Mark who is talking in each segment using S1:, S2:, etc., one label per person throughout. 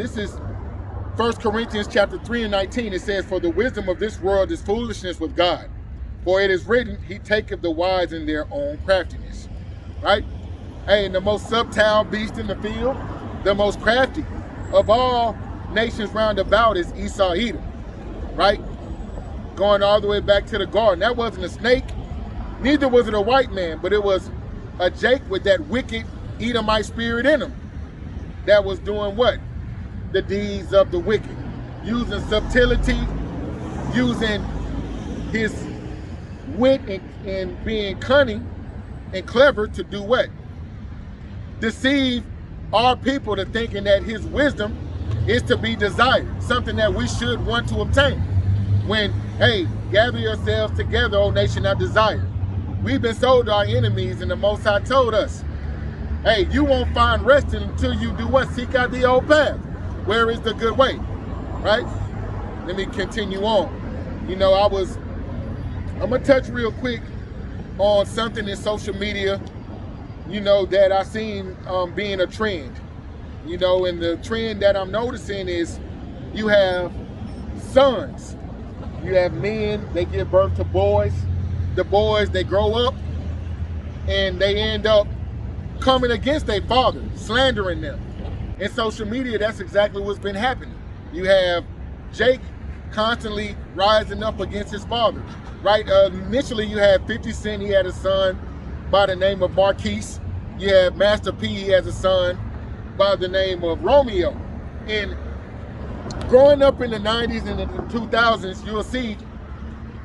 S1: This is 1 Corinthians chapter 3 and 19. It says, for the wisdom of this world is foolishness with God. For it is written, he taketh the wise in their own craftiness. Right? Hey, and the most subtile beast in the field, the most crafty of all nations round about is Esau Edom. Right? Going all the way back to the garden. That wasn't a snake. Neither was it a white man, but it was a Jake with that wicked Edomite spirit in him. That was doing what? The deeds of the wicked. Using subtlety, using his wit and being cunning and clever to do what? Deceive our people to thinking that his wisdom is to be desired, something that we should want to obtain. When, hey, gather yourselves together, O nation of desire. We've been sold to our enemies, and the Most High told us, hey, you won't find rest until you do what? Seek out the old path. Where is the good way? Right? Let me continue on. You know, I'm going to touch real quick on something in social media, you know, that I seen being a trend. You know, and the trend that I'm noticing is you have sons. You have men, they give birth to boys. The boys, they grow up and they end up coming against their father, slandering them. In social media, that's exactly what's been happening. You have Jake constantly rising up against his father, right? Initially, you had 50 Cent. He had a son by the name of Marquise. You have Master P. He has a son by the name of Romeo. And growing up in the 90s and the 2000s, you'll see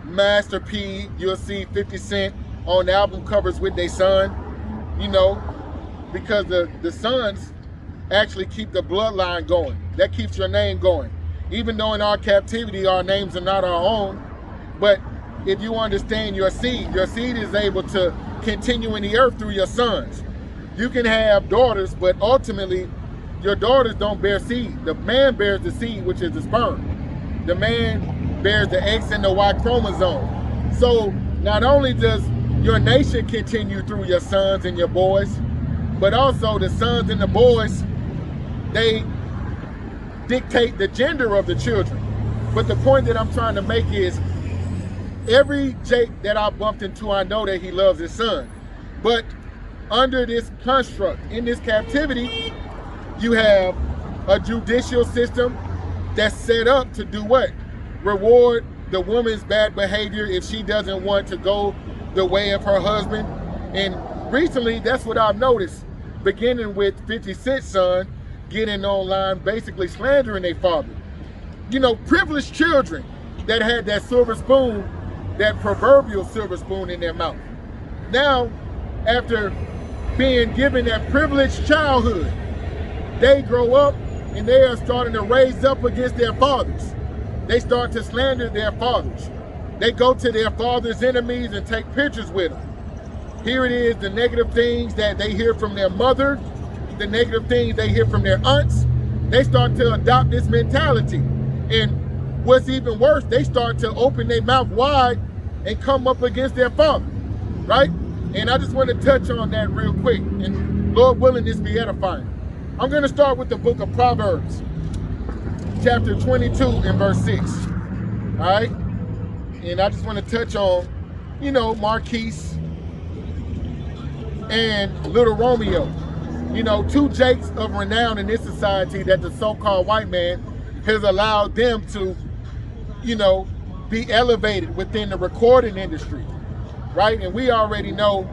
S1: Master P, you'll see 50 Cent on album covers with their son, you know, because the sons actually keep the bloodline going. That keeps your name going. Even though in our captivity, our names are not our own, but if you understand your seed is able to continue in the earth through your sons. You can have daughters, but ultimately, your daughters don't bear seed. The man bears the seed, which is the sperm. The man bears the X and the Y chromosome. So not only does your nation continue through your sons and your boys, but also the sons and the boys, they dictate the gender of the children. But the point that I'm trying to make is, every Jake that I bumped into, I know that he loves his son. But under this construct, in this captivity, you have a judicial system that's set up to do what? Reward the woman's bad behavior if she doesn't want to go the way of her husband. And recently, that's what I've noticed, beginning with 50 Cent's son getting online, basically slandering their father. You know, privileged children that had that silver spoon, that proverbial silver spoon in their mouth. Now, after being given that privileged childhood, they grow up and they are starting to raise up against their fathers. They start to slander their fathers. They go to their father's enemies and take pictures with them. Here it is, the negative things that they hear from their mother, the negative things they hear from their aunts. They start to adopt this mentality. And what's even worse, they start to open their mouth wide and come up against their father, right? And I just want to touch on that real quick. And Lord willing, this be edifying. I'm going to start with the book of Proverbs, chapter 22 and verse 6. All right? And I just want to touch on, you know, Marquise and little Romeo. You know, two Jakes of renown in this society that the so-called white man has allowed them to, you know, be elevated within the recording industry, right? And we already know,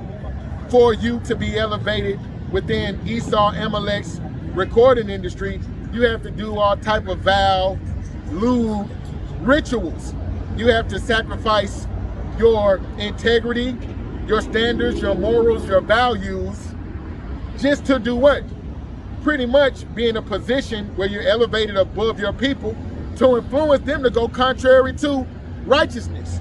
S1: for you to be elevated within Esau Amalek's recording industry, you have to do all type of vow, lewd rituals. You have to sacrifice your integrity, your standards, your morals, your values, just to do what? Pretty much be in a position where you're elevated above your people to influence them to go contrary to righteousness.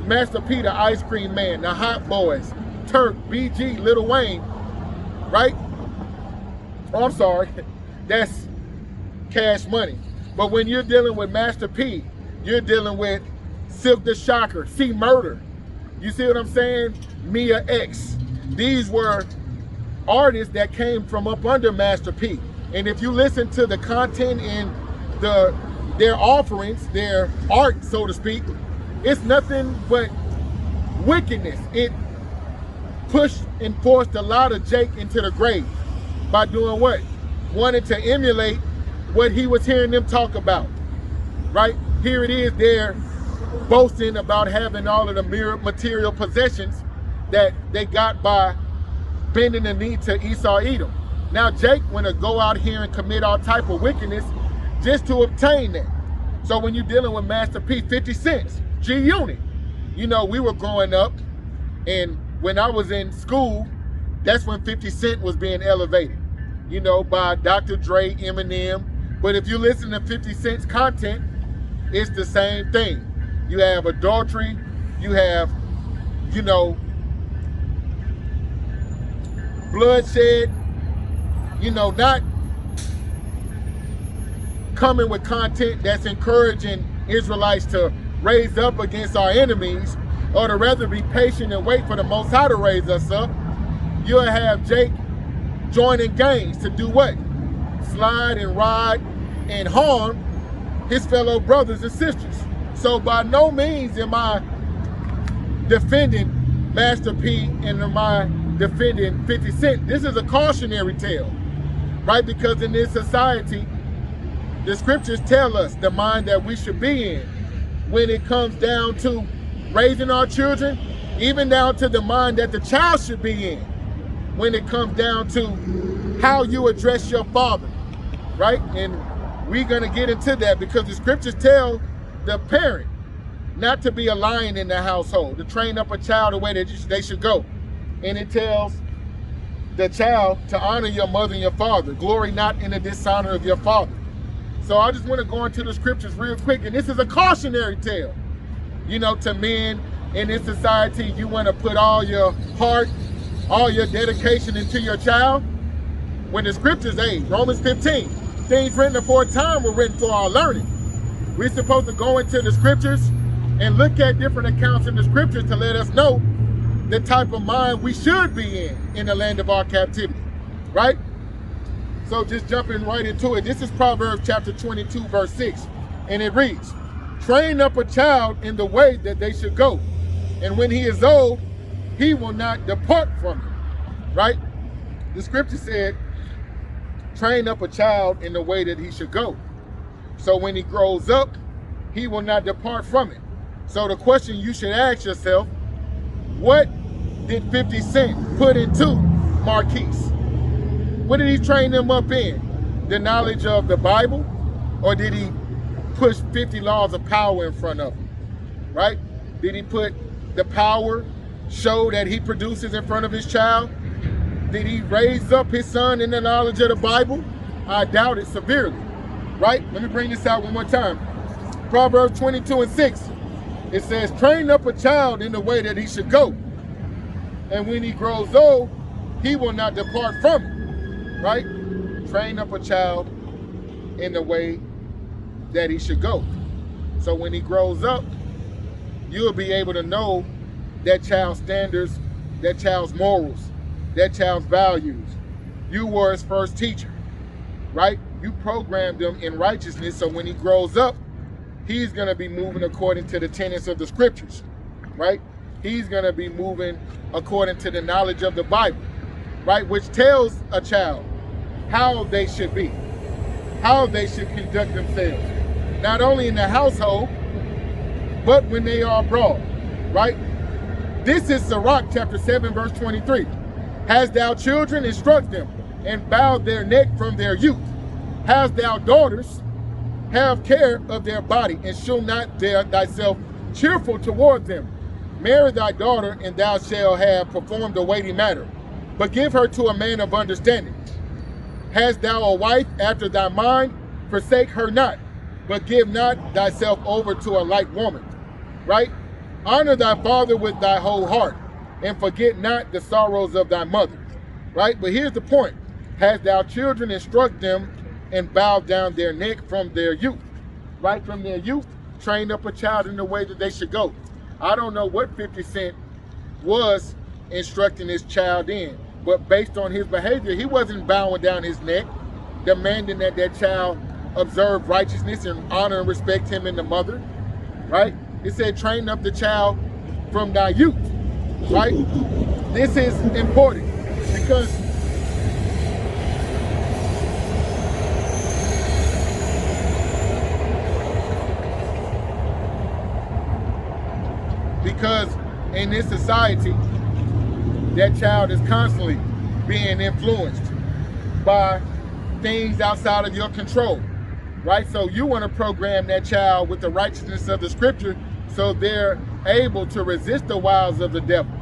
S1: Master P, the Ice Cream Man, the Hot Boys, Turk, BG, Lil Wayne, right? Oh, I'm sorry, that's Cash Money. But when you're dealing with Master P, you're dealing with Silk the Shocker, C Murder. You see what I'm saying? Mia X. These were artists that came from up under Master P. And if you listen to the content and their offerings, their art, so to speak, it's nothing but wickedness. It pushed and forced a lot of Jake into the grave by doing what? Wanted to emulate what he was hearing them talk about, right? Here it is, they're boasting about having all of the material possessions that they got by bending the knee to Esau Edom. Now Jake want to go out here and commit all type of wickedness just to obtain that. So when you're dealing with Master P, 50 cents, G-Unit, you know, we were growing up, and when I was in school, that's when 50 Cent was being elevated, you know, by Dr. Dre, Eminem. But if you listen to 50 Cent's content, it's the same thing. You have adultery, you have, you know, bloodshed, you know, not coming with content that's encouraging Israelites to raise up against our enemies, or to rather be patient and wait for the Most High to raise us up. You'll have Jake joining gangs to do what? Slide and ride and harm his fellow brothers and sisters. So by no means am I defending Master P and am I defending 50 Cent. This is a cautionary tale, right? Because in this society, the scriptures tell us the mind that we should be in when it comes down to raising our children, even down to the mind that the child should be in when it comes down to how you address your father, right? And we're gonna get into that because the scriptures tell the parent not to be a lion in the household, to train up a child the way that they should go. And it tells the child to honor your mother and your father. Glory not in the dishonor of your father. So I just want to go into the scriptures real quick. And this is a cautionary tale, you know, to men in this society. You want to put all your heart, all your dedication into your child. When the scriptures, hey, Romans 15, things written aforetime were written for our learning. We're supposed to go into the scriptures and look at different accounts in the scriptures to let us know the type of mind we should be in the land of our captivity, right? So just jumping right into it, this is Proverbs chapter 22, verse 6, and it reads, train up a child in the way that they should go, and when he is old, he will not depart from it, right? The scripture said, train up a child in the way that he should go. So when he grows up, he will not depart from it. So the question you should ask yourself, what did 50 Cent put into Marquise? What did he train them up in? The knowledge of the Bible? Or did he push 50 laws of power in front of him, right? Did he put the power show that he produces in front of his child? Did he raise up his son in the knowledge of the Bible? I doubt it severely, right? Let me bring this out one more time. Proverbs 22 and 6. It says, train up a child in the way that he should go, and when he grows old, he will not depart from it. Right? Train up a child in the way that he should go. So when he grows up, you'll be able to know that child's standards, that child's morals, that child's values. You were his first teacher, right? You programmed him in righteousness, so when he grows up, he's gonna be moving according to the tenets of the scriptures, right? He's gonna be moving according to the knowledge of the Bible, right? Which tells a child how they should be, how they should conduct themselves, not only in the household, but when they are abroad, right? This is Sirach chapter 7, verse 23. Hast thou children, instruct them, and bow their neck from their youth. Hast thou daughters, have care of their body, and show not thyself cheerful toward them. Marry thy daughter, and thou shalt have performed a weighty matter, but give her to a man of understanding. Hast thou a wife after thy mind? Forsake her not, but give not thyself over to a light woman, right? Honor thy father with thy whole heart, and forget not the sorrows of thy mother, right? But here's the point. Hast thou children, instruct them, and bow down their neck from their youth, right? From their youth, train up a child in the way that they should go. I don't know what 50 Cent was instructing his child in, but based on his behavior, he wasn't bowing down his neck. demanding that that child observe righteousness and honor and respect him and the mother, right? It said train up the child from thy youth, right? This is important because in this society, that child is constantly being influenced by things outside of your control, right? So you want to program that child with the righteousness of the scripture so they're able to resist the wiles of the devil,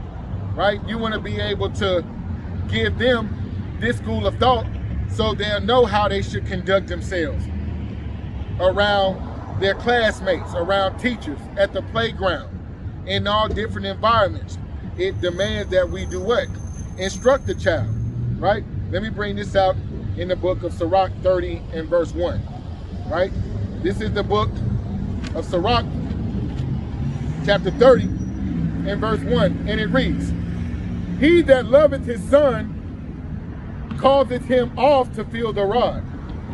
S1: right? You want to be able to give them this school of thought so they'll know how they should conduct themselves around their classmates, around teachers, at the playground, in all different environments. It demands that we do what? Instruct the child, right? Let me bring this out in the book of Sirach 30 and verse 1, right? This is the book of Sirach, chapter 30 and verse 1, and it reads, he that loveth his son causeth him oft to feel the rod,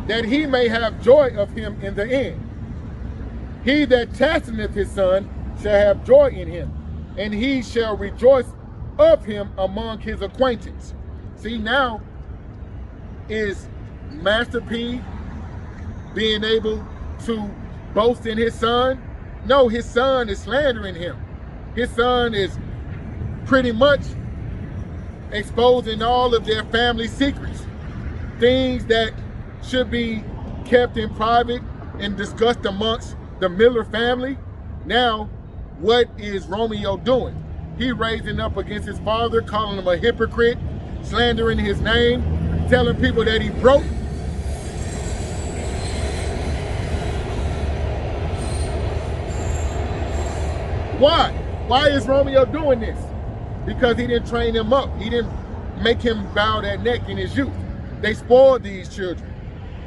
S1: that he may have joy of him in the end. He that chasteneth his son shall have joy in him, and he shall rejoice of him among his acquaintance. See, now is Master P being able to boast in his son? No, his son is slandering him. His son is pretty much exposing all of their family secrets, things that should be kept in private and discussed amongst the Miller family. Now, what is Romeo doing? He raising up against his father, calling him a hypocrite, slandering his name, telling people that he broke. Why? Why is Romeo doing this? Because he didn't train him up. He didn't make him bow that neck in his youth. They spoiled these children,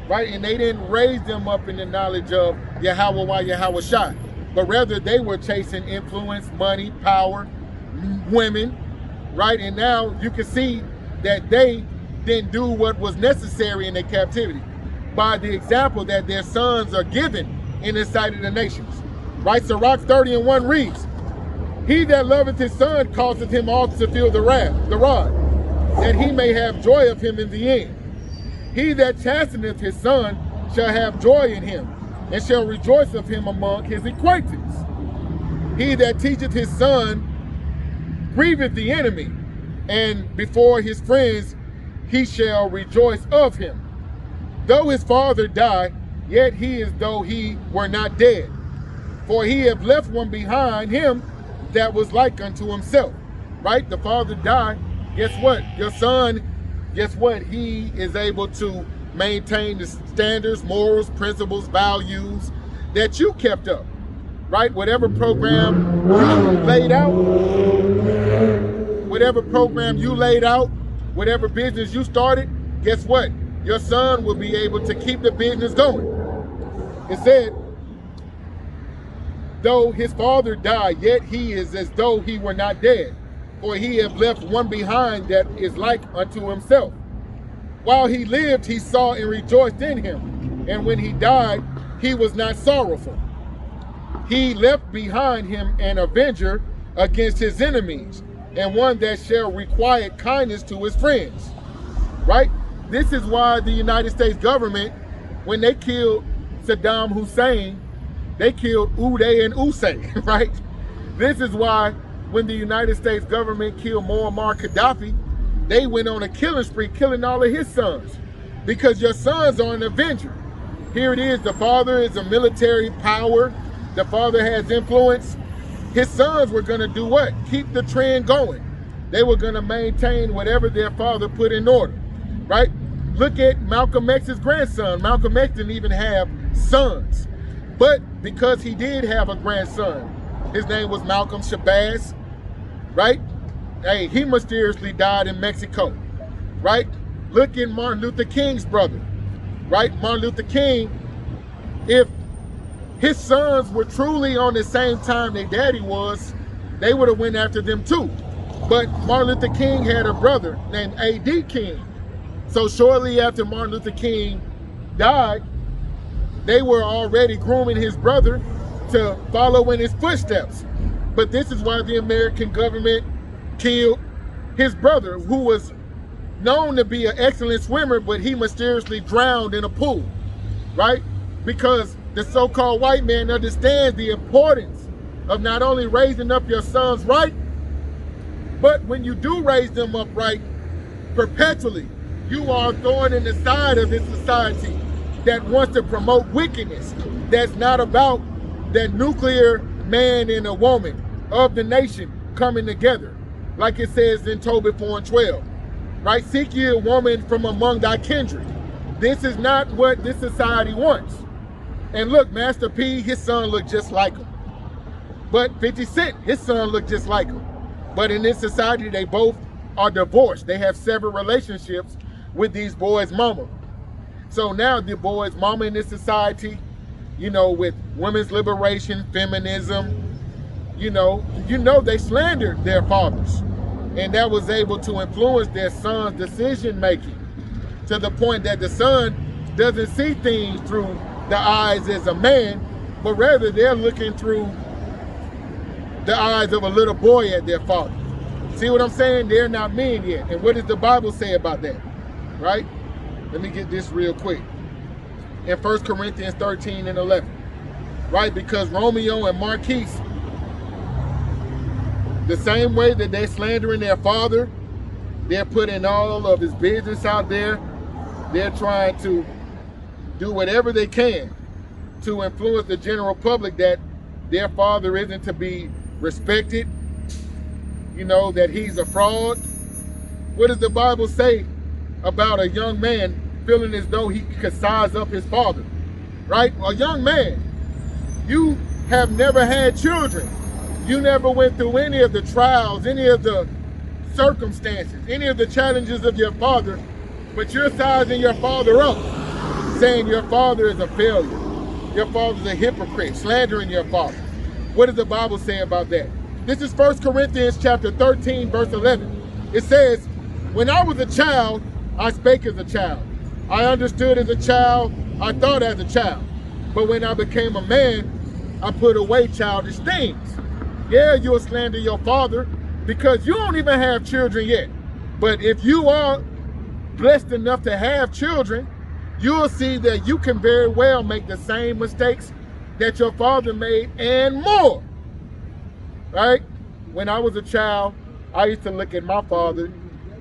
S1: right? And they didn't raise them up in the knowledge of Yahweh Shai, but rather they were chasing influence, money, power, women, right? And now you can see that they didn't do what was necessary in their captivity by the example that their sons are given in the sight of the nations, right? Sirach 30 and 1 reads, he that loveth his son causeth him oft to feel the rod, that he may have joy of him in the end. He that chasteneth his son shall have joy in him, and shall rejoice of him among his acquaintance. He that teacheth his son grieveth the enemy, and before his friends he shall rejoice of him. Though his father die, yet he is though he were not dead. For he hath left one behind him that was like unto himself. Right? The father died. Guess what? Your son, guess what? He is able to maintain the standards, morals, principles, values that you kept up. Right? Whatever program you laid out, whatever business you started, guess what? Your son will be able to keep the business going. It said, though his father died, yet he is as though he were not dead. For he hath left one behind that is like unto himself. While he lived, he saw and rejoiced in him. And when he died, he was not sorrowful. He left behind him an avenger against his enemies, and one that shall requite kindness to his friends. Right? This is why the United States government, when they killed Saddam Hussein, they killed Uday and Usay, right? This is why when the United States government killed Muammar Gaddafi, they went on a killing spree, killing all of his sons. Because your sons are an avenger. Here it is, the father is a military power. The father has influence. His sons were gonna do what? Keep the trend going. They were gonna maintain whatever their father put in order, right? Look at Malcolm X's grandson. Malcolm X didn't even have sons. But because he did have a grandson, his name was Malcolm Shabazz, right? Hey, he mysteriously died in Mexico, right? Look at Martin Luther King's brother, right? Martin Luther King, if his sons were truly on the same time their daddy was, they would have went after them too. But Martin Luther King had a brother named A.D. King. So shortly after Martin Luther King died, they were already grooming his brother to follow in his footsteps. But this is why the American government killed his brother, who was known to be an excellent swimmer, but he mysteriously drowned in a pool, right? Because the so-called white man understands the importance of not only raising up your sons right, but when you do raise them up right, perpetually, you are a thorn in the side of this society that wants to promote wickedness, that's not about that nuclear man and a woman of the nation coming together, like it says in Tobit 4:12, right? Seek ye a woman from among thy kindred. This is not what this society wants. And look, Master P, his son looked just like him. But 50 Cent, his son looked just like him. But in this society, they both are divorced. They have several relationships with these boys' mama. So now the boys' mama in this society, you know, with women's liberation, feminism, you know, they slandered their fathers. And that was able to influence their son's decision making to the point that the son doesn't see things through the eyes as a man, but rather they're looking through the eyes of a little boy at their father. See what I'm saying? They're not men yet. And what does the Bible say about that? Right? Let me get this real quick. In 1 Corinthians 13:11. Right? Because Romeo and Marquise, the same way that they're slandering their father, they're putting all of his business out there. They're trying to do whatever they can to influence the general public that their father isn't to be respected, you know, that he's a fraud. What does the Bible say about a young man feeling as though he could size up his father, right? A young man, you have never had children. You never went through any of the trials, any of the circumstances, any of the challenges of your father, but you're sizing your father up, saying your father is a failure. Your father's a hypocrite, slandering your father. What does the Bible say about that? This is 1 Corinthians chapter 13, verse 11. It says, when I was a child, I spake as a child. I understood as a child, I thought as a child. But when I became a man, I put away childish things. Yeah, you'll slander your father because you don't even have children yet. But if you are blessed enough to have children, you'll see that you can very well make the same mistakes that your father made and more, right? When I was a child, I used to look at my father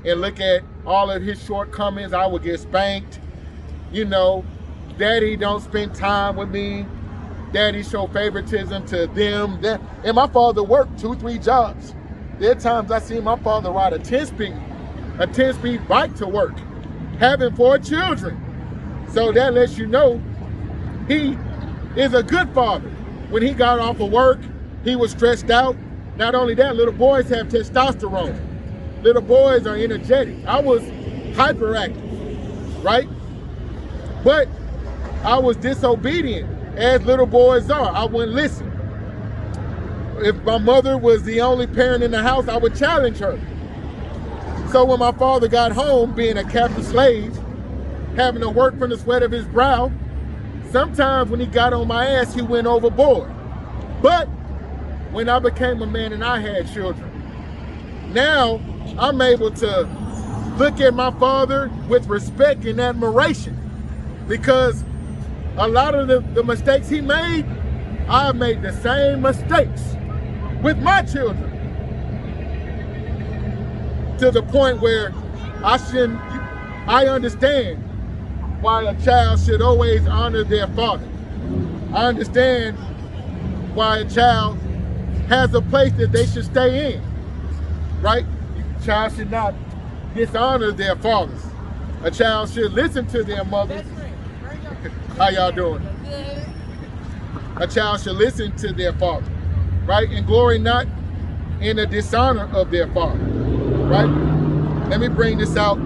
S1: and look at all of his shortcomings. I would get spanked, you know, daddy don't spend time with me, daddy show favoritism to them. And my father worked 2-3 jobs. There are times I see my father ride a 10-speed bike to work, having 4 children. So that lets you know he is a good father. When he got off of work, he was stressed out. Not only that, little boys have testosterone. Little boys are energetic. I was hyperactive, right? But I was disobedient, as little boys are. I wouldn't listen. If my mother was the only parent in the house, I would challenge her. So when my father got home, being a captive slave, having to work from the sweat of his brow, sometimes when he got on my ass, he went overboard. But when I became a man and I had children, now I'm able to look at my father with respect and admiration, because a lot of the mistakes he made, I've made the same mistakes with my children, to the point where I understand why a child should always honor their father. I understand why a child has a place that they should stay in, right? A child should not dishonor their fathers. A child should listen to their mothers. How y'all doing? A child should listen to their father, right? And glory not in the dishonor of their father, right? Let me bring this out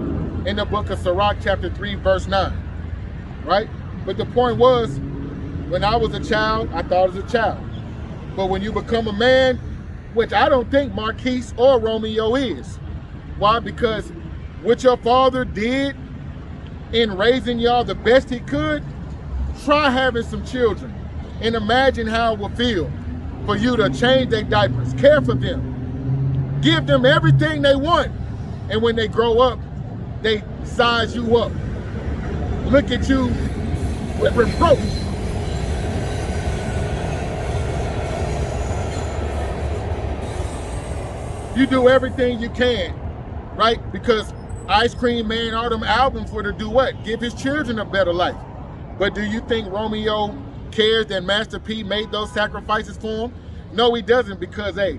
S1: in the book of Sirach, chapter 3, verse 9, right? But the point was, when I was a child, I thought as a child. But when you become a man, which I don't think Marquise or Romeo is. Why? Because what your father did in raising y'all the best he could, try having some children and imagine how it will feel for you to change their diapers, care for them, give them everything they want. And when they grow up, they size you up, look at you with reproach. You do everything you can, right? Because Ice Cream Man, all them albums were to do what? Give his children a better life. But do you think Romeo cares that Master P made those sacrifices for him? No, he doesn't, because hey,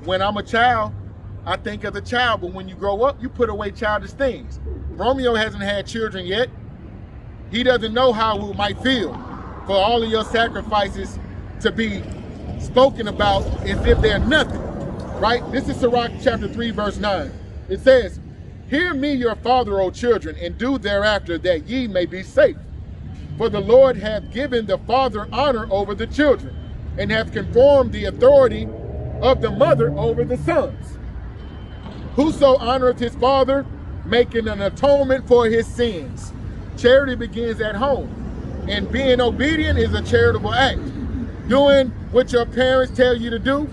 S1: when I'm a child, I think as a child, but when you grow up, you put away childish things. Romeo hasn't had children yet. He doesn't know how it might feel for all of your sacrifices to be spoken about as if they're nothing, right? This is Sirach chapter 3, verse 9. It says, "Hear me, your father, O children, and do thereafter, that ye may be safe. For the Lord hath given the father honor over the children, and hath conformed the authority of the mother over the sons. Whoso honoreth his father, making an atonement for his sins." Charity begins at home, and being obedient is a charitable act. Doing what your parents tell you to do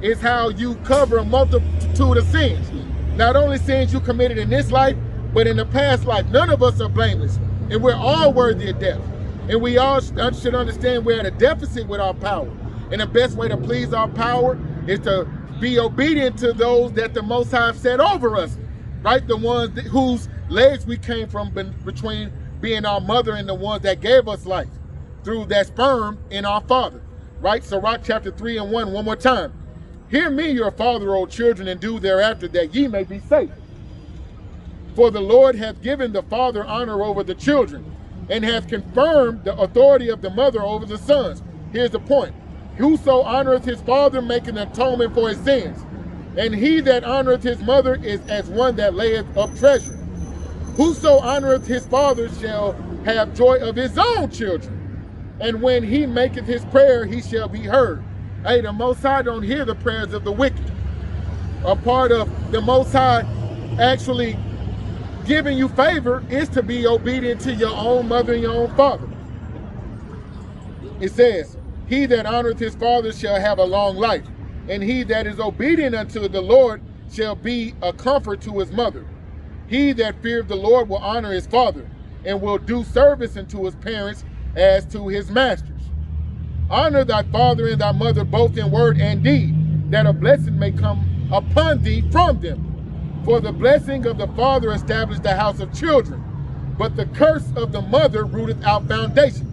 S1: is how you cover a multitude of sins. Not only sins you committed in this life, but in the past life. None of us are blameless, and we're all worthy of death. And we all should understand we're at a deficit with our power. And the best way to please our power is to be obedient to those that the Most High have set over us, right? The ones whose legs we came from between being our mother and the ones that gave us life through that sperm in our father, right? Sirach chapter 3 and 1, one more time. "Hear me, your father, O children, and do thereafter, that ye may be safe. For the Lord hath given the father honor over the children, and hath confirmed the authority of the mother over the sons." Here's the point. "Whoso honoreth his father maketh an atonement for his sins, and he that honoreth his mother is as one that layeth up treasure. Whoso honoreth his father shall have joy of his own children, and when he maketh his prayer, he shall be heard." Hey, the Most High don't hear the prayers of the wicked. A part of the Most High actually giving you favor is to be obedient to your own mother and your own father. It says, "He that honoreth his father shall have a long life, and he that is obedient unto the Lord shall be a comfort to his mother. He that feareth the Lord will honor his father, and will do service unto his parents as to his masters. Honor thy father and thy mother both in word and deed, that a blessing may come upon thee from them. For the blessing of the father established the house of children, but the curse of the mother rooteth out foundation.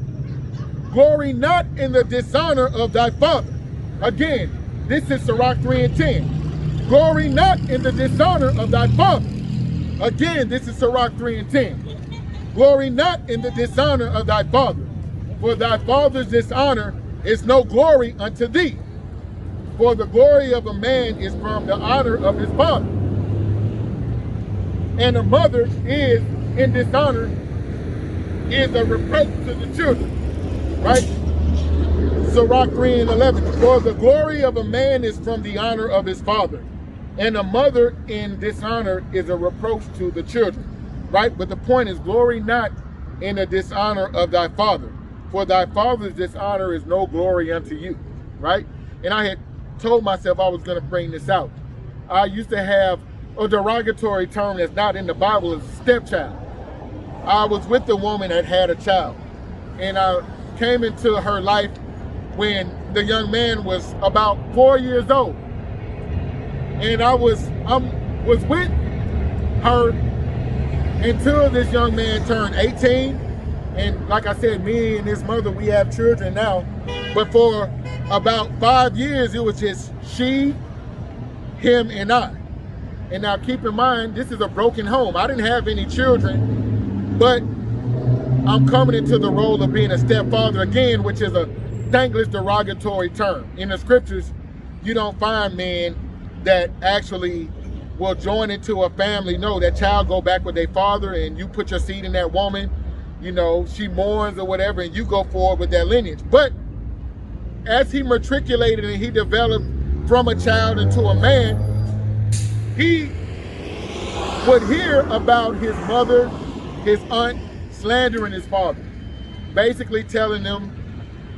S1: Glory not in the dishonor of thy father." Again, this is Sirach 3 and 10. "Glory not in the dishonor of thy father." Again, this is Sirach 3 and 10. "Glory not in the dishonor of thy father, for thy father's dishonor is no glory unto thee. For the glory of a man is from the honor of his father, and a mother is in dishonor, is a reproach to the children." Right? Sirach 3 and 11. "For the glory of a man is from the honor of his father, and a mother in dishonor is a reproach to the children." Right? But the point is, glory not in the dishonor of thy father, for thy father's dishonor is no glory unto you. Right? And I had told myself I was going to bring this out. I used to have a derogatory term that's not in the Bible as stepchild. I was with a woman that had a child, and I came into her life when the young man was about 4 years old. And I was with her until this young man turned 18. And like I said, me and his mother, we have children now. But for about 5 years, it was just she, him, and I. And now keep in mind, this is a broken home. I didn't have any children, but I'm coming into the role of being a stepfather again, which is a thankless derogatory term. In the scriptures, you don't find men that actually will join into a family. No, that child go back with their father, and you put your seed in that woman. You know, she mourns or whatever, and you go forward with that lineage. But as he matriculated and he developed from a child into a man, he would hear about his mother, his aunt, slandering his father, basically telling him,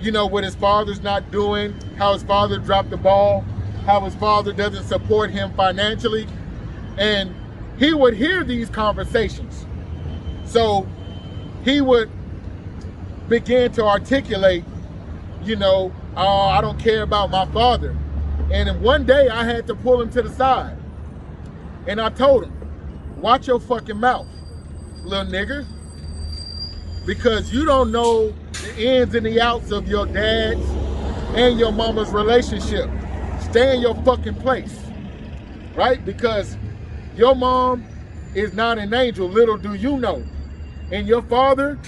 S1: you know, what his father's not doing, how his father dropped the ball, how his father doesn't support him financially. And he would hear these conversations. So he would begin to articulate, you know, oh, I don't care about my father. And then one day I had to pull him to the side. And I told him, watch your fucking mouth, little nigger. Because you don't know the ins and the outs of your dad's and your mama's relationship. Stay in your fucking place, right? Because your mom is not an angel, little do you know. And your father,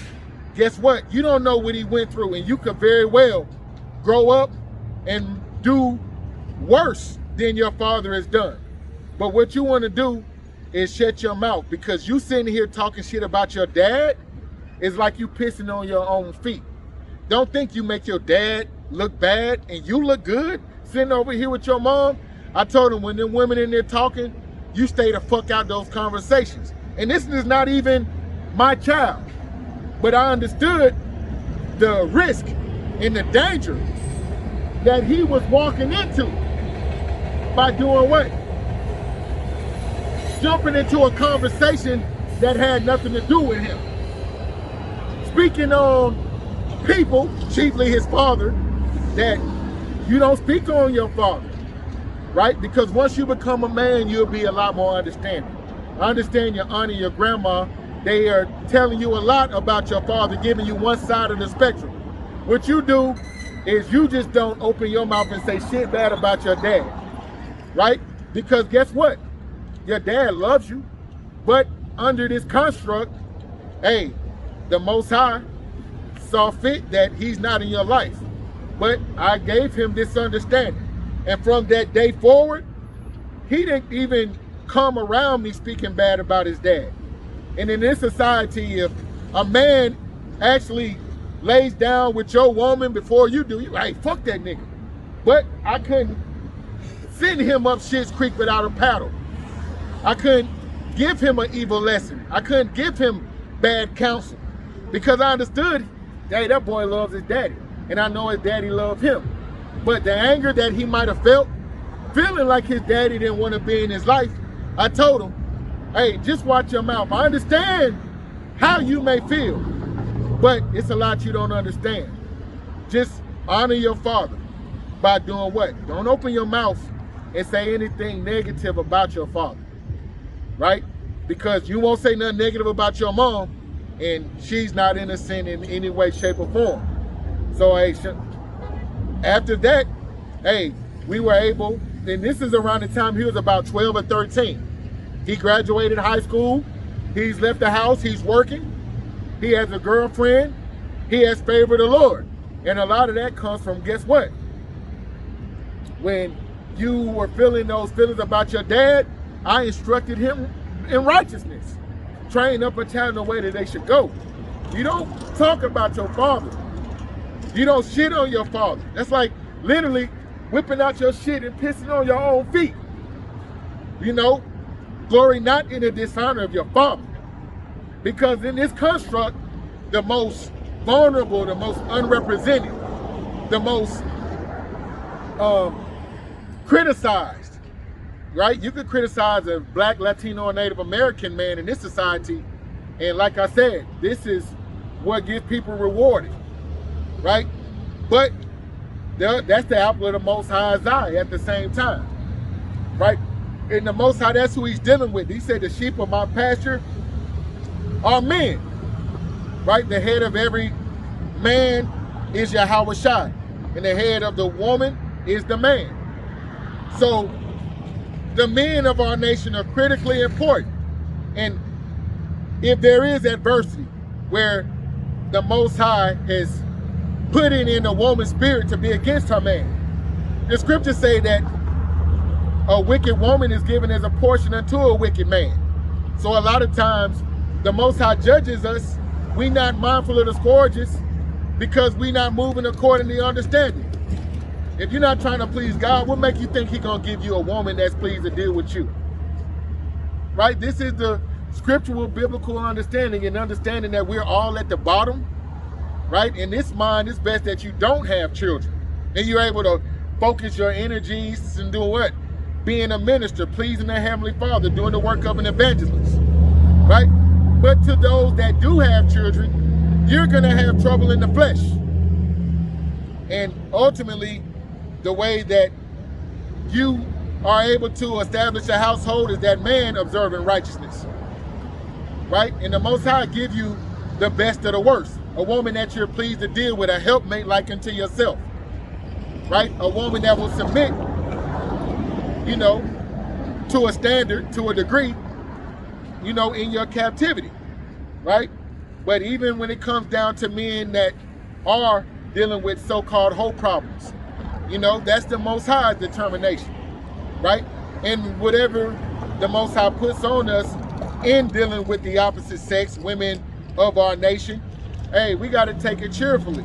S1: guess what? You don't know what he went through, and you could very well grow up and do worse than your father has done. But what you want to do is shut your mouth, because you sitting here talking shit about your dad is like you pissing on your own feet. Don't think you make your dad look bad and you look good sitting over here with your mom. I told him, when them women in there talking, you stay the fuck out those conversations. And this is not even my child. But I understood the risk and the danger that he was walking into by doing what? Jumping into a conversation that had nothing to do with him. Speaking on people, chiefly his father, that you don't speak on your father, right? Because once you become a man, you'll be a lot more understanding. I understand your aunt and your grandma, they are telling you a lot about your father, giving you one side of the spectrum. What you do is you just don't open your mouth and say shit bad about your dad, right? Because guess what? Your dad loves you, but under this construct, hey, the Most High saw fit that he's not in your life. But I gave him this understanding. And from that day forward, he didn't even come around me speaking bad about his dad. And in this society, if a man actually lays down with your woman before you do, you like, fuck that nigga. But I couldn't send him up Shit's Creek without a paddle. I couldn't give him an evil lesson. I couldn't give him bad counsel, because I understood, hey, that boy loves his daddy, and I know his daddy loved him. But the anger that he might have felt, feeling like his daddy didn't want to be in his life, I told him, hey, just watch your mouth. I understand how you may feel, but it's a lot you don't understand. Just honor your father by doing what? Don't open your mouth and say anything negative about your father, right? Because you won't say nothing negative about your mom, and she's not innocent in any way, shape, or form. So, hey, after that, hey, we were able, and this is around the time he was about 12 or 13. He graduated high school. He's left the house. He's working. He has a girlfriend. He has favored the Lord. And a lot of that comes from, guess what? When you were feeling those feelings about your dad, I instructed him in righteousness. Train up a child in the way that they should go. You don't talk about your father. You don't shit on your father. That's like literally whipping out your shit and pissing on your own feet. You know, glory not in the dishonor of your father. Because in this construct, the most vulnerable, the most unrepresented, the most criticized, right? You could criticize a black, Latino, or Native American man in this society, and like I said, this is what gets people rewarded, right? But that's the apple of the Most High's eye at the same time, right? And the Most High, that's who he's dealing with. He said, the sheep of my pasture are men, right? The head of every man is Yahushua, and the head of the woman is the man. So the men of our nation are critically important. And if there is adversity where the Most High has put it in a woman's spirit to be against her man, the scriptures say that a wicked woman is given as a portion unto a wicked man. So a lot of times the Most High judges us, we not mindful of the scourges because we not moving according to understanding. If you're not trying to please God, what make you think he gonna give you a woman that's pleased to deal with you? Right? This is the scriptural biblical understanding and understanding that we're all at the bottom, right? In this mind, it's best that you don't have children. And you're able to focus your energies and do what? Being a minister, pleasing the Heavenly Father, doing the work of an evangelist, right? But to those that do have children, you're going to have trouble in the flesh. And ultimately, the way that you are able to establish a household is that man observing righteousness, right? And the Most High give you the best of the worst. A woman that you're pleased to deal with, a helpmate like unto yourself, right? A woman that will submit, you know, to a standard, to a degree, you know, in your captivity, right? But even when it comes down to men that are dealing with so-called whole problems, you know, that's the Most High's determination, right? And whatever the Most High puts on us in dealing with the opposite sex, women of our nation, hey, we got to take it cheerfully,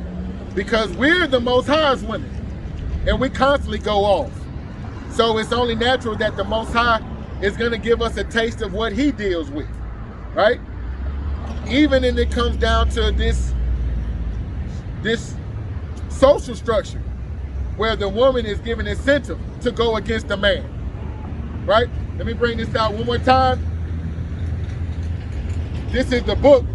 S1: because we're the Most High's women, and we constantly go off. So it's only natural that the Most High is going to give us a taste of what he deals with, right? Even when it comes down to this social structure where the woman is given incentive to go against the man, right? Let me bring this out one more time. This is the book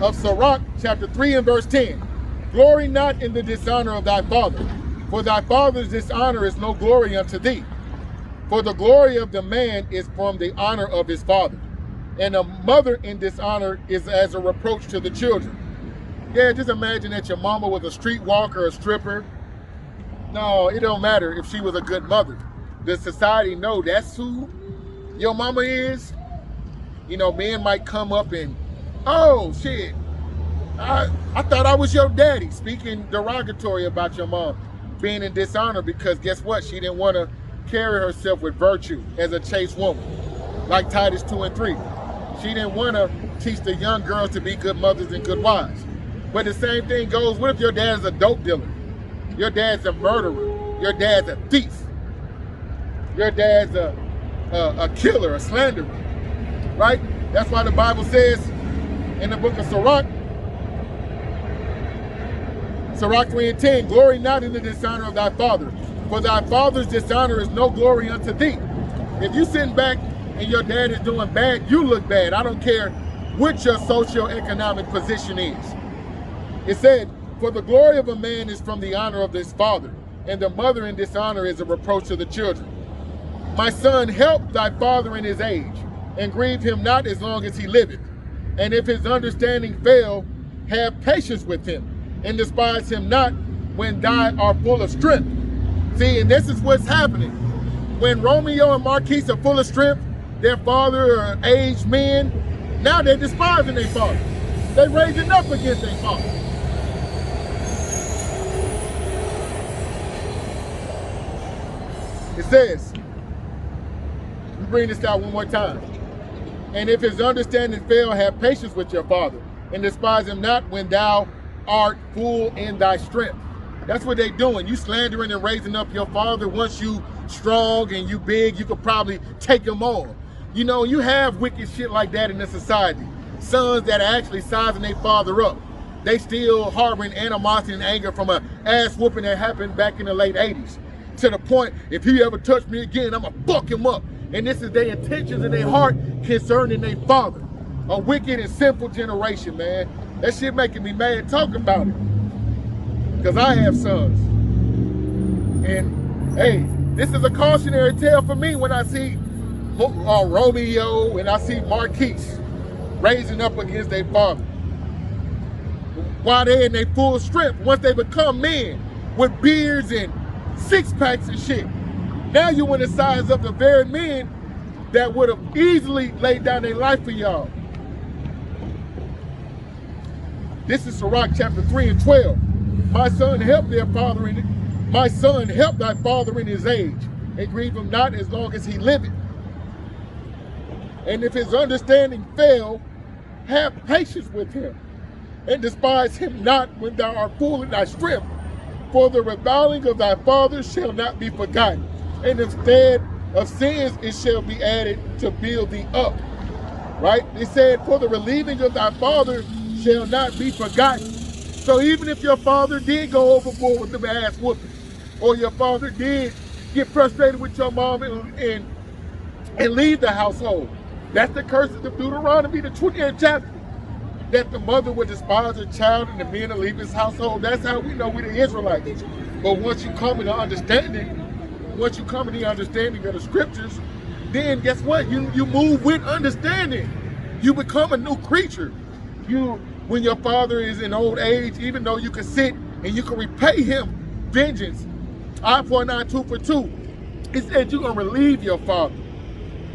S1: of Sirach, chapter 3 and verse 10. Glory not in the dishonor of thy father, for thy father's dishonor is no glory unto thee. For the glory of the man is from the honor of his father, and a mother in dishonor is as a reproach to the children. Yeah, just imagine that your mama was a streetwalker, a stripper. No, it don't matter if she was a good mother. Does society know that's who your mama is? You know, men might come up and, oh shit, I thought I was your daddy, speaking derogatory about your mom, being in dishonor because guess what? She didn't want to carry herself with virtue as a chaste woman, like Titus 2 and 3. She didn't want to teach the young girls to be good mothers and good wives. But the same thing goes, what if your dad's a dope dealer? Your dad's a murderer. Your dad's a thief. Your dad's a killer, a slanderer, right? That's why the Bible says in the book of Sirach 3 and 10, glory not in the dishonor of thy father, for thy father's dishonor is no glory unto thee. If you sitting back and your dad is doing bad, you look bad. I don't care what your socioeconomic position is. It said, for the glory of a man is from the honor of his father, and the mother in dishonor is a reproach to the children. My son, help thy father in his age, and grieve him not as long as he liveth. And if his understanding fail, have patience with him, and despise him not when thou art full of strength. See, and this is what's happening. When Romeo and Marquise are full of strength, their father are aged men, now they're despising their father. They're raising up against their father. It says, let me bring this out one more time. And if his understanding fail, have patience with your father, and despise him not when thou art full in thy strength. That's what they're doing. You slandering and raising up your father. Once you strong and you big, you could probably take him on. You know, you have wicked shit like that in the society. Sons that are actually sizing their father up. They still harboring animosity and anger from an ass whooping that happened back in the late 80s. To the point, if he ever touch me again, I'm gonna fuck him up. And this is their intentions in their heart concerning their father. A wicked and sinful generation, man. That shit making me mad talking about it. Because I have sons. And hey, this is a cautionary tale for me when I see Romeo and I see Marquise raising up against their father. While they're in their full strength, once they become men with beards and six-packs and shit. Now you want to size up the very men that would have easily laid down their life for y'all. This is Sirach chapter 3 and 12. My son, help thy father in his age, and grieve him not as long as he liveth. And if his understanding fail, have patience with him, and despise him not when thou art full in thy strength. For the reviling of thy father shall not be forgotten, and instead of sins it shall be added to build thee up. right? It said, for the relieving of thy father shall not be forgotten. So even if your father did go overboard with the ass whooping, or your father did get frustrated with your mom and leave the household, that's the curses of Deuteronomy, the 20th chapter, that the mother would despise her child and the men will leave his household. That's how we know we're the Israelites. But once you come in the understanding of the scriptures, then guess what? You move with understanding. You become a new creature. When your father is in old age, even though you can sit and you can repay him vengeance, eye for an eye, tooth for tooth, it said you're gonna relieve your father,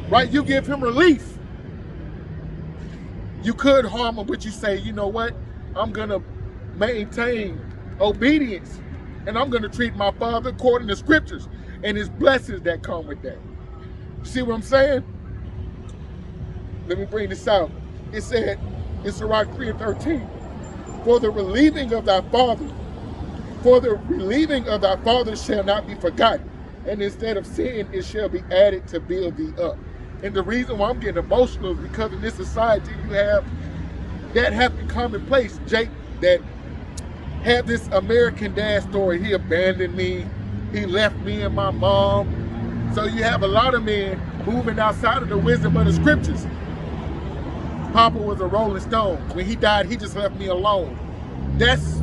S1: right? You give him relief. You could harm him, but you say, you know what? I'm gonna maintain obedience, and I'm gonna treat my father according to scriptures and his blessings that come with that. See what I'm saying? Let me bring this out. It said in Sirach 3:13, for the relieving of thy father shall not be forgotten, and instead of sin, it shall be added to build thee up. And the reason why I'm getting emotional is because in this society you have that happen commonplace, Jake, that have this American dad story. He abandoned me, he left me and my mom. So you have a lot of men moving outside of the wisdom of the scriptures. Papa was a Rolling Stone. When he died, he just left me alone. That's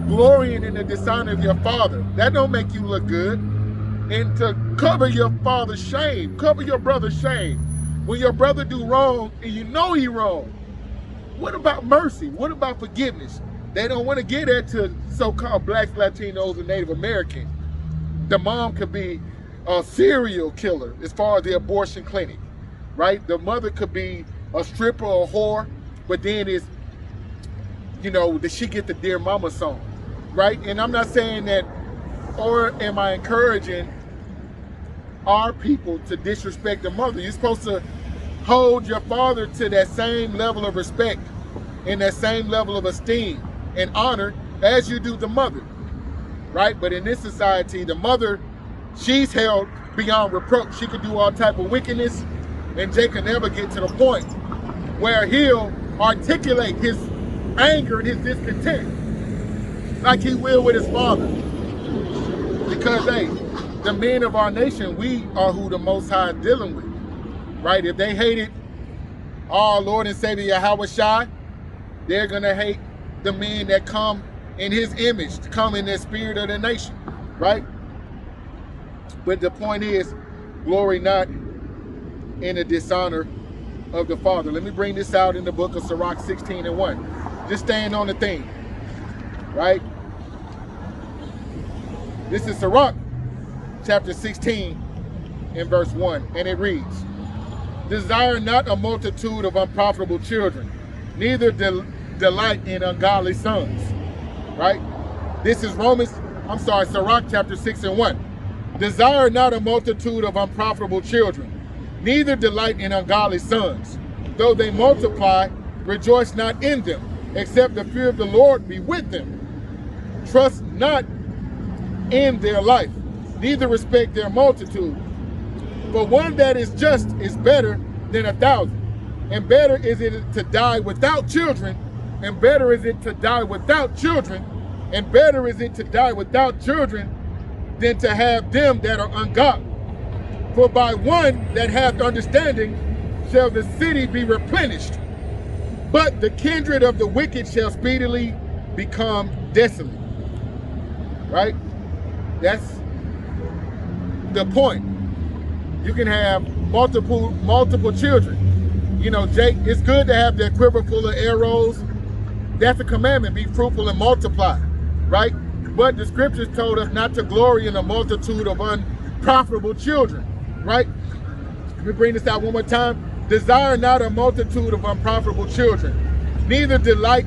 S1: glorying in the dishonor of your father. That don't make you look good. And to cover your father's shame, cover your brother's shame. When your brother do wrong and you know he wrong, what about mercy? What about forgiveness? They don't want to get that to so-called blacks, Latinos, and Native Americans. The mom could be a serial killer as far as the abortion clinic, right? The mother could be a stripper or a whore, but then it's, you know, does she get the Dear Mama song, right? And I'm not saying that, or am I encouraging our people to disrespect the mother? You're supposed to hold your father to that same level of respect and that same level of esteem and honor as you do the mother, right? But in this society, the mother, she's held beyond reproach. She could do all type of wickedness, and Jake can never get to the point where he'll articulate his anger and his discontent like he will with his father. Because, hey, the men of our nation, we are who the Most High is dealing with, right? If they hated our Lord and Savior Yahushua, they're gonna hate the men that come in his image, to come in the spirit of the nation, right? But the point is, glory not in the dishonor of the father. Let me bring this out in the book of Sirach 16:1. Just staying on the theme, right? This is Sirach chapter 16 and verse 1, and it reads, desire not a multitude of unprofitable children, neither delight in ungodly sons, right? This is Sirach chapter 6:1. Desire not a multitude of unprofitable children, neither delight in ungodly sons. Though they multiply, rejoice not in them, except the fear of the Lord be with them. Trust not in their life, neither respect their multitude. For one that is just is better than 1,000, and better is it to die without children, and better is it to die without children, and better is it to die without children than to have them that are ungodly. For by one that hath understanding shall the city be replenished, but the kindred of the wicked shall speedily become desolate. Right? That's the point. You can have multiple children. You know, Jake, it's good to have the quiver full of arrows. That's a commandment, be fruitful and multiply, right? But the scriptures told us not to glory in a multitude of unprofitable children, right? Let me bring this out one more time. Desire not a multitude of unprofitable children, neither delight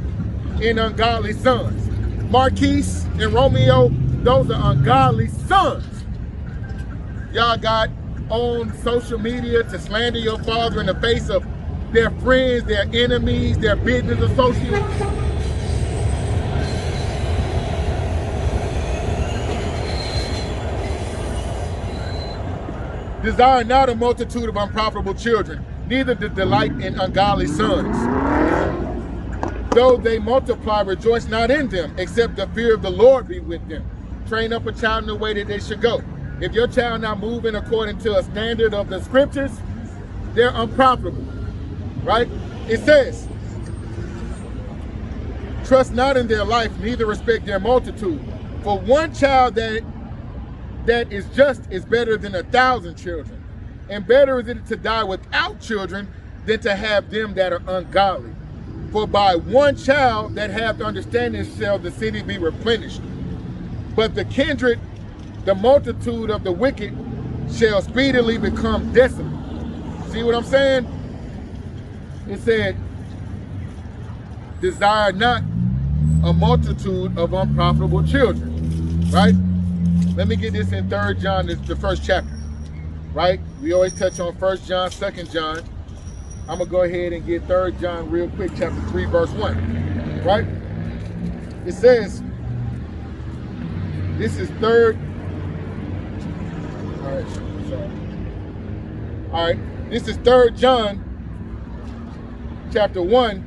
S1: in ungodly sons. Marquise and Romeo, those are ungodly sons. Y'all got on social media to slander your father in the face of their friends, their enemies, their business associates. Desire not a multitude of unprofitable children, neither do delight in ungodly sons. Though they multiply, rejoice not in them, except the fear of the Lord be with them. Train up a child in the way that they should go. If your child not moving according to a standard of the scriptures, they're unprofitable, right? It says, trust not in their life, neither respect their multitude. For one child that is just is better than 1,000 children. And better is it to die without children than to have them that are ungodly. For by one child that hath understanding shall the city be replenished. But the kindred, the multitude of the wicked, shall speedily become desolate. See what I'm saying? It said, desire not a multitude of unprofitable children, right? Let me get this in 3 John, the first chapter, right? We always touch on 1 John, 2 John. I'm going to go ahead and get 3 John real quick, chapter 3, verse 1, right? It says, this is this is 3 John, chapter 1,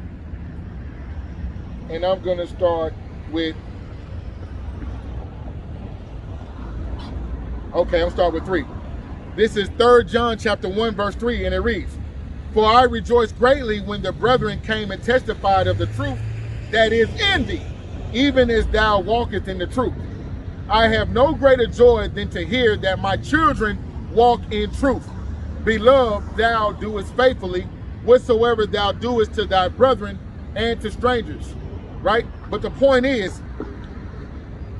S1: and I'm going to start with, I'll start with 3. This is 3 John chapter 1, verse 3, and it reads, for I rejoiced greatly when the brethren came and testified of the truth that is in thee, even as thou walkest in the truth. I have no greater joy than to hear that my children walk in truth. Beloved, thou doest faithfully whatsoever thou doest to thy brethren and to strangers, right? But the point is,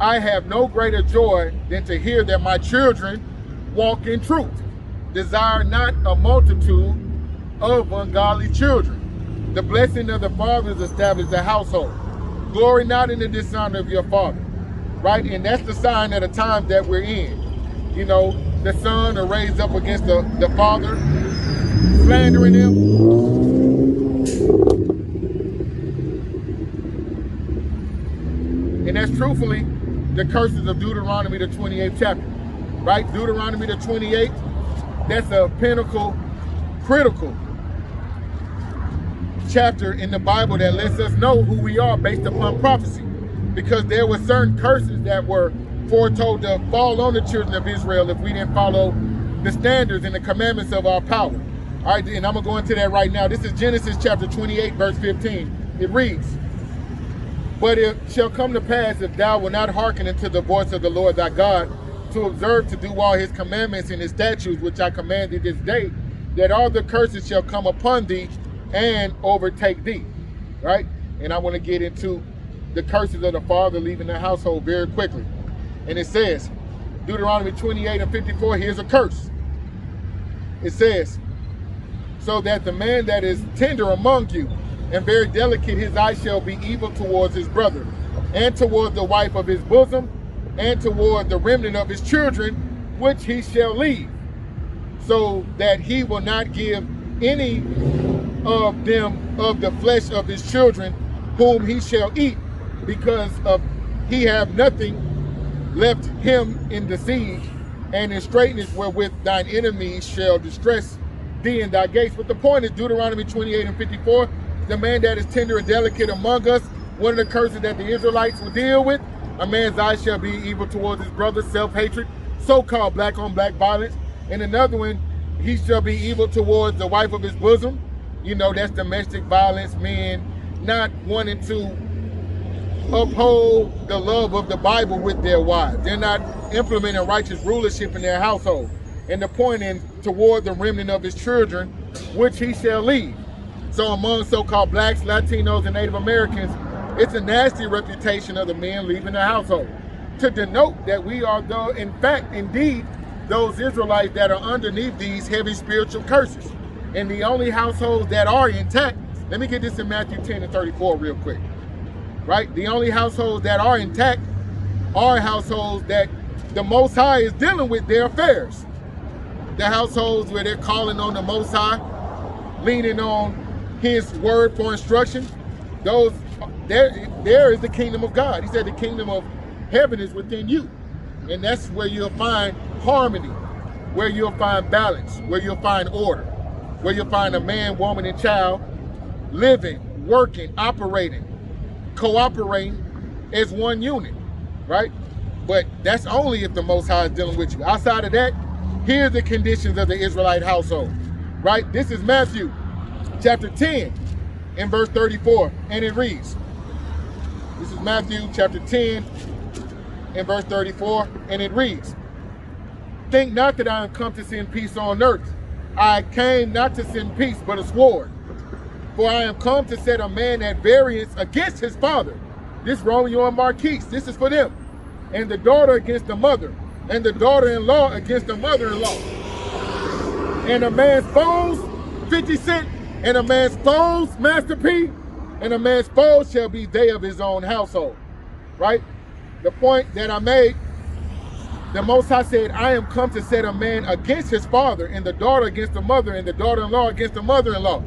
S1: I have no greater joy than to hear that my children walk in truth. Desire not a multitude of ungodly children. The blessing of the fathers established the household. Glory not in the dishonor of your father, right? And that's the sign of the times that we're in. You know, the son are raised up against the father, slandering him. And that's truthfully the curses of Deuteronomy, the 28th chapter, right? Deuteronomy, the 28th, that's a pinnacle, critical chapter in the Bible that lets us know who we are based upon prophecy, because there were certain curses that were foretold to fall on the children of Israel if we didn't follow the standards and the commandments of our power. All right, and I'm going to go into that right now. This is Genesis chapter 28, verse 15. It reads, but it shall come to pass, if thou wilt not hearken unto the voice of the Lord thy God, to observe to do all his commandments and his statutes, which I command thee this day, that all the curses shall come upon thee and overtake thee, right? And I want to get into the curses of the father leaving the household very quickly. And it says, Deuteronomy 28 and 54, here's a curse. It says, so that the man that is tender among you and very delicate, his eye shall be evil towards his brother, and towards the wife of his bosom, and toward the remnant of his children, which he shall leave, so that he will not give any of them of the flesh of his children, whom he shall eat, because of he have nothing left him in the siege, and in straitness wherewith thine enemies shall distress thee in thy gates. But the point is Deuteronomy 28 and 54, the man that is tender and delicate among us, one of the curses that the Israelites will deal with, a man's eye shall be evil towards his brother, self-hatred, so-called black on black violence. And another one, he shall be evil towards the wife of his bosom. You know, that's domestic violence, men not wanting to uphold the love of the Bible with their wives. They're not implementing righteous rulership in their household. And the point is toward the remnant of his children, which he shall leave. So among so-called blacks, Latinos, and Native Americans, it's a nasty reputation of the men leaving the household, to denote that we are, though, in fact, indeed, those Israelites that are underneath these heavy spiritual curses. And the only households that are intact, let me get this in Matthew 10 and 34 real quick, right? The only households that are intact are households that the Most High is dealing with their affairs. The households where they're calling on the Most High, leaning on his word for instruction, those, there is the kingdom of God. He said the kingdom of heaven is within you. And that's where you'll find harmony, where you'll find balance, where you'll find order. where you'll find a man, woman, and child living, working, operating, cooperating as one unit, right? But that's only if the Most High is dealing with you. Outside of that, here's the conditions of the Israelite household, right? This is Matthew chapter 10 and verse 34, and it reads, this is Matthew chapter 10 and verse 34, and it reads, think not that I am come to send peace on earth. I came not to send peace, but a sword. For I am come to set a man at variance against his father. This Romeo and Marquise, this is for them. And the daughter against the mother, and the daughter-in-law against the mother-in-law. And a man's foes, 50 Cent, and a man's foes, Master P, and a man's foes shall be they of his own household. Right? The point that I made, the Most High said, I am come to set a man against his father, and the daughter against the mother, and the daughter-in-law against the mother-in-law.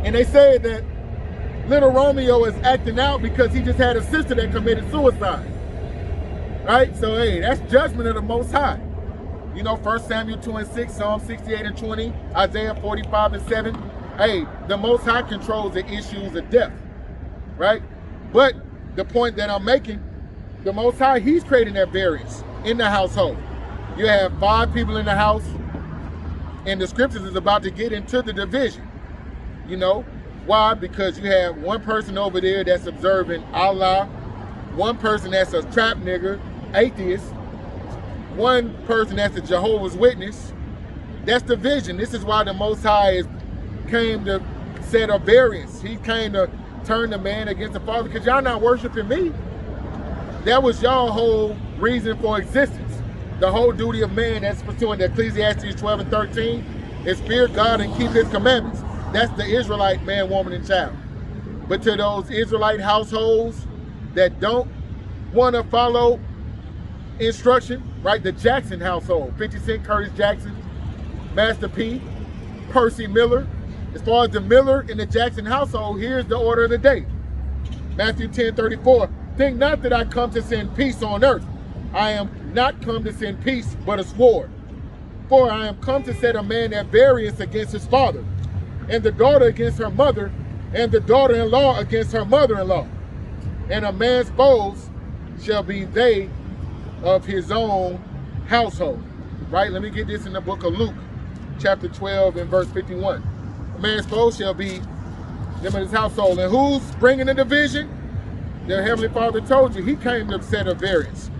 S1: And they said that little Romeo is acting out because he just had a sister that committed suicide. Right? So, hey, that's judgment of the Most High. You know, 1 Samuel 2 and 6, Psalm 68 and 20, Isaiah 45 and 7. Hey, the Most High controls the issues of death. Right? But the point that I'm making, the Most High, he's creating that variance in the household. You have 5 people in the house, and the scriptures is about to get into the division. You know, why? Because you have one person over there that's observing Allah, one person that's a trap nigger, atheist, one person that's a Jehovah's Witness. That's division. This is why the Most High came to set a variance. He came to turn the man against the father, because y'all not worshiping me. That was y'all whole reason for existence. The whole duty of man that's pursuing the Ecclesiasticus 12 and 13 is fear God and keep his commandments. That's the Israelite man, woman, and child. But to those Israelite households that don't want to follow instruction, right? The Jackson household, 50 Cent, Curtis Jackson, Master P, Percy Miller. As far as the Miller in the Jackson household, here's the order of the day. Matthew 10:34. Think not that I come to send peace on earth. I am not come to send peace, but a sword. For I am come to set a man at variance against his father, and the daughter against her mother, and the daughter-in-law against her mother-in-law. And a man's foes shall be they of his own household. Right? Let me get this in the book of Luke, chapter 12 and verse 51. A man's foes shall be them of his household. And who's bringing the division? The Heavenly Father told you, he came to set a variance.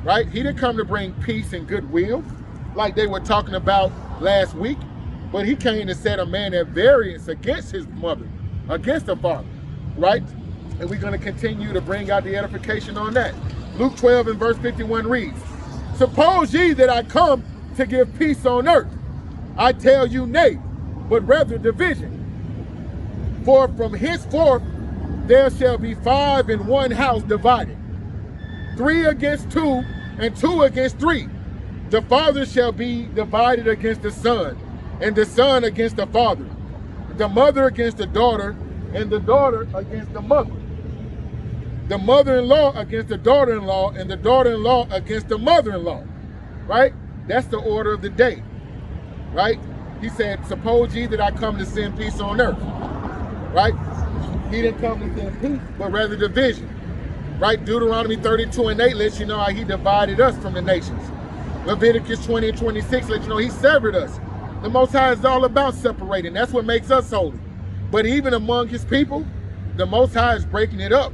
S1: Right? He didn't come to bring peace and goodwill, like they were talking about last week. But he came to set a man at variance against his mother, against the father, right? And we're going to continue to bring out the edification on that. Luke 12 and verse 51 reads, suppose ye that I come to give peace on earth. I tell you nay, but rather division. For from henceforth there shall be 5 in one house divided, 3 against 2, and 2 against 3. The father shall be divided against the son, and the son against the father, the mother against the daughter, and the daughter against the mother, the mother-in-law against the daughter-in-law, and the daughter-in-law against the mother-in-law. Right? That's the order of the day. Right? He said, suppose ye that I come to send peace on earth. Right? He didn't come to send peace, but rather division. Right? Deuteronomy 32 and 8 lets you know how he divided us from the nations. Leviticus 20 and 26 lets you know he severed us. The Most High is all about separating. That's what makes us holy. But even among his people, the Most High is breaking it up.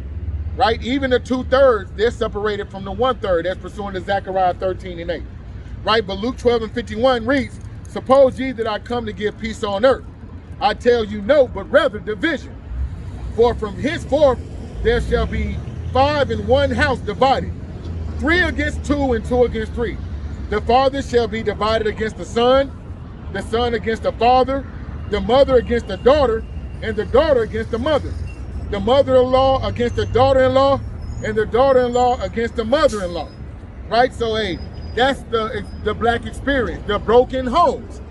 S1: Right? Even the 2/3, they're separated from the 1/3. That's pursuant to Zechariah 13 and 8. Right? But Luke 12 and 51 reads, suppose ye that I come to give peace on earth. I tell you no, but rather division. For from henceforth there shall be 5 in one house divided, 3 against 2, and 2 against 3. The father shall be divided against the son against the father, the mother against the daughter, and the daughter against the mother, the mother-in-law against the daughter-in-law, and the daughter-in-law against the mother-in-law. Right? So, hey, that's the black experience, the broken homes.